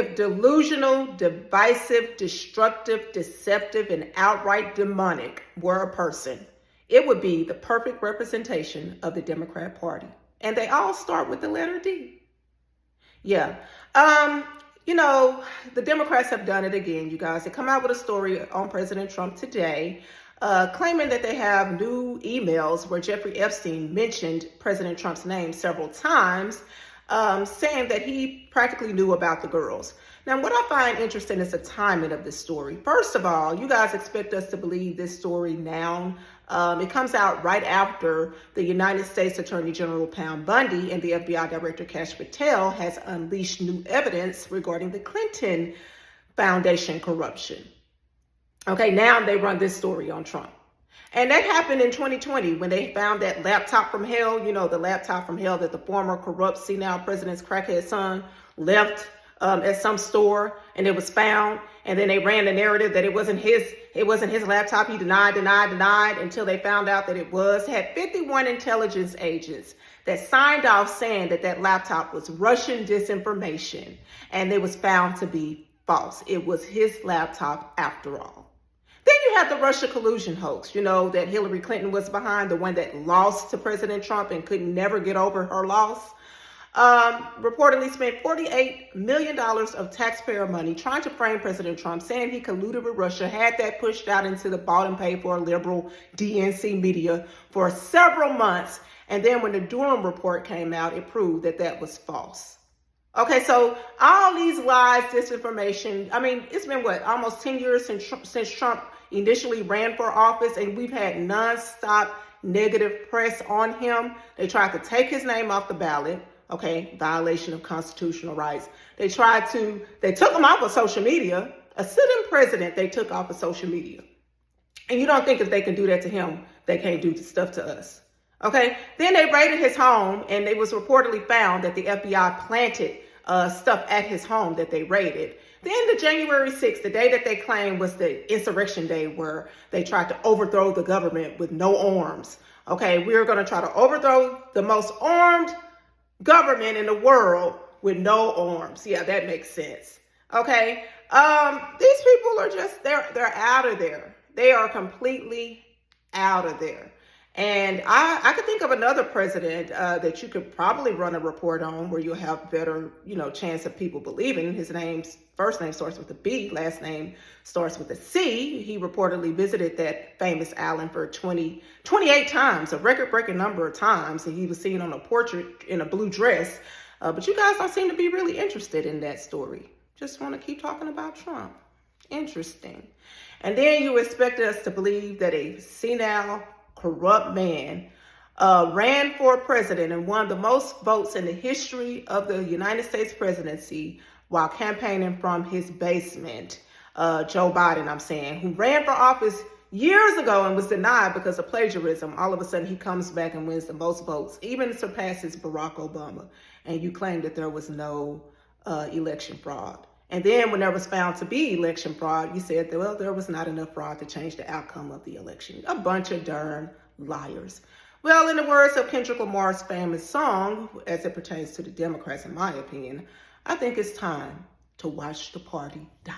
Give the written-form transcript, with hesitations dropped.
if delusional, divisive, destructive, deceptive, and outright demonic were a person, it would be the perfect representation of the Democrat Party. And they all start with the letter D. Yeah. The Democrats have done it again, you guys. They come out with a story on President Trump today, claiming that they have new emails where Jeffrey Epstein mentioned President Trump's name several times, saying that he practically knew about the girls. Now, what I find interesting is the timing of this story. First of all, you guys expect us to believe this story now. It comes out right after the United States Attorney General Pam Bundy and the FBI Director Kash Patel has unleashed new evidence regarding the Clinton Foundation corruption. Okay, now they run this story on Trump. And that happened in 2020 when they found that laptop from hell, the laptop from hell that the former corrupt senile president's crackhead son left at some store, and it was found. And then they ran the narrative that it wasn't his laptop. He denied until they found out that it was. Had 51 intelligence agents that signed off saying that that laptop was Russian disinformation, and it was found to be false. It was his laptop after all. Then you have the Russia collusion hoax, that Hillary Clinton was behind, the one that lost to President Trump and could never get over her loss. Reportedly spent $48 million of taxpayer money trying to frame President Trump, saying he colluded with Russia, had that pushed out into the bought and paid for liberal DNC media for several months. And then when the Durham report came out, it proved that that was false. Okay, so all these lies, disinformation, it's been almost 10 years since Trump initially ran for office, and we've had nonstop negative press on him. They tried to take his name off the ballot. Okay, violation of constitutional rights. They took him off of social media. A sitting president they took off of social media. And you don't think if they can do that to him, they can't do stuff to us. Okay, then they raided his home, and it was reportedly found that the FBI planted stuff at his home that they raided. Then the January 6th, the day that they claimed was the insurrection day, where they tried to overthrow the government with no arms. Okay, we're going to try to overthrow the most armed government in the world with no arms. Yeah, that makes sense. Okay. These people are just, they're out of there. They are completely out of there. And I could think of another president that you could probably run a report on where you'll have better, chance of people believing. His first name starts with a B, last name starts with a C. He reportedly visited that famous island for 28 times, a record-breaking number of times. And he was seen on a portrait in a blue dress. But you guys don't seem to be really interested in that story. Just want to keep talking about Trump. Interesting. And then you expect us to believe that a senile, corrupt man ran for president and won the most votes in the history of the United States presidency while campaigning from his basement. Joe Biden, who ran for office years ago and was denied because of plagiarism. All of a sudden, he comes back and wins the most votes, even surpasses Barack Obama. And you claim that there was no election fraud. And then when there was found to be election fraud, you said that, well, there was not enough fraud to change the outcome of the election. A bunch of darn liars. Well, in the words of Kendrick Lamar's famous song, as it pertains to the Democrats, in my opinion, I think it's time to watch the party die.